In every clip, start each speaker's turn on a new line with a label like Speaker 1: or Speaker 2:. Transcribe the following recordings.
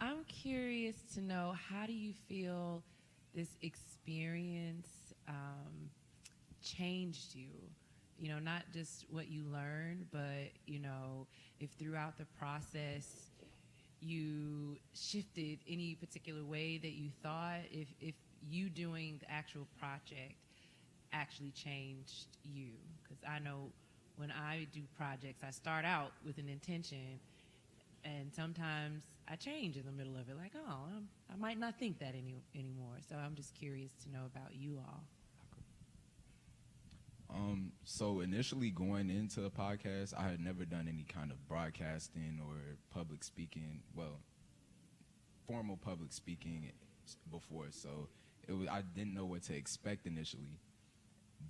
Speaker 1: I'm curious to know, how do you feel this experience changed you? You know, not just what you learned, but, you know, if throughout the process you shifted any particular way that you thought, if you doing the actual project actually changed you. Because I know when I do projects, I start out with an intention, and sometimes I change in the middle of it, like, oh, I might not think that anymore. So I'm just curious to know about you all.
Speaker 2: So initially going into the podcast, I had never done any kind of broadcasting or public speaking, well, formal public speaking before. So I didn't know what to expect initially.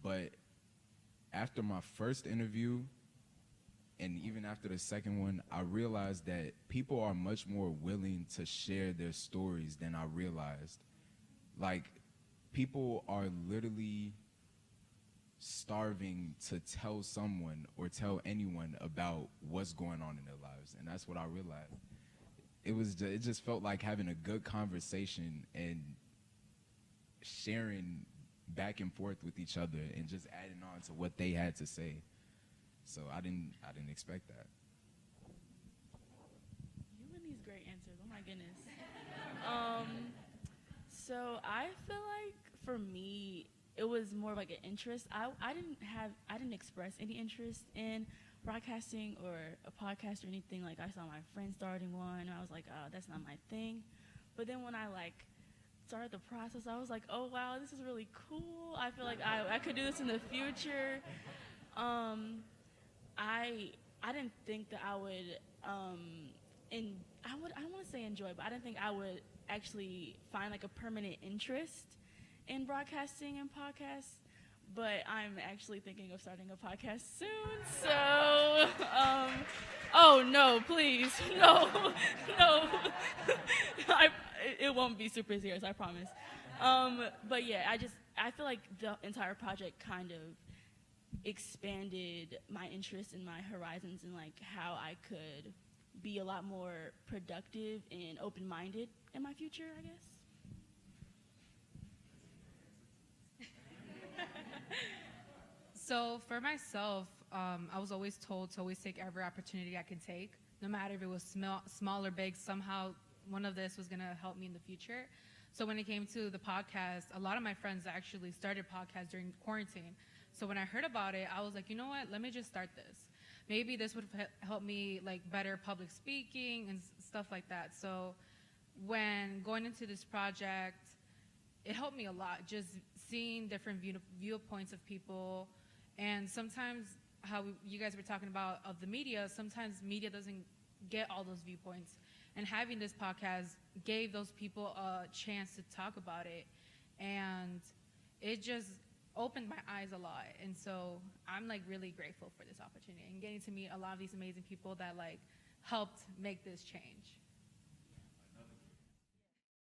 Speaker 2: But after my first interview, and even after the second one, I realized that people are much more willing to share their stories than I realized. Like, people are literally starving to tell someone or tell anyone about what's going on in their lives, and that's what I realized. It just felt like having a good conversation and sharing back and forth with each other and just adding on to what they had to say. So I didn't expect that.
Speaker 3: You and these great answers. Oh my goodness. So I feel like for me, it was more like an interest. I didn't express any interest in broadcasting or a podcast or anything. Like, I saw my friend starting one, and I was like, oh, that's not my thing. But then when I started the process, I was like, oh wow, this is really cool. I feel like I could do this in the future. I didn't think that I would I don't want to say enjoy, but I didn't think I would actually find like a permanent interest in broadcasting and podcasts. But I'm actually thinking of starting a podcast soon. So, oh no, please, no. It won't be super serious, I promise. But yeah, I feel like the entire project kind of expanded my interest and my horizons and like how I could be a lot more productive and open-minded in my future, I guess.
Speaker 4: So for myself, I was always told to always take every opportunity I could take, no matter if it was small or big. Somehow one of this was going to help me in the future. So when it came to the podcast, a lot of my friends actually started podcasts during quarantine. So when I heard about it, I was like, you know what, let me just start this. Maybe this would help me like better public speaking and stuff like that. So when going into this project, it helped me a lot, just seeing different viewpoints of people. And sometimes how you guys were talking about of the media, sometimes media doesn't get all those viewpoints. And having this podcast gave those people a chance to talk about it. And it just opened my eyes a lot. And so I'm like really grateful for this opportunity and getting to meet a lot of these amazing people that like helped make this change.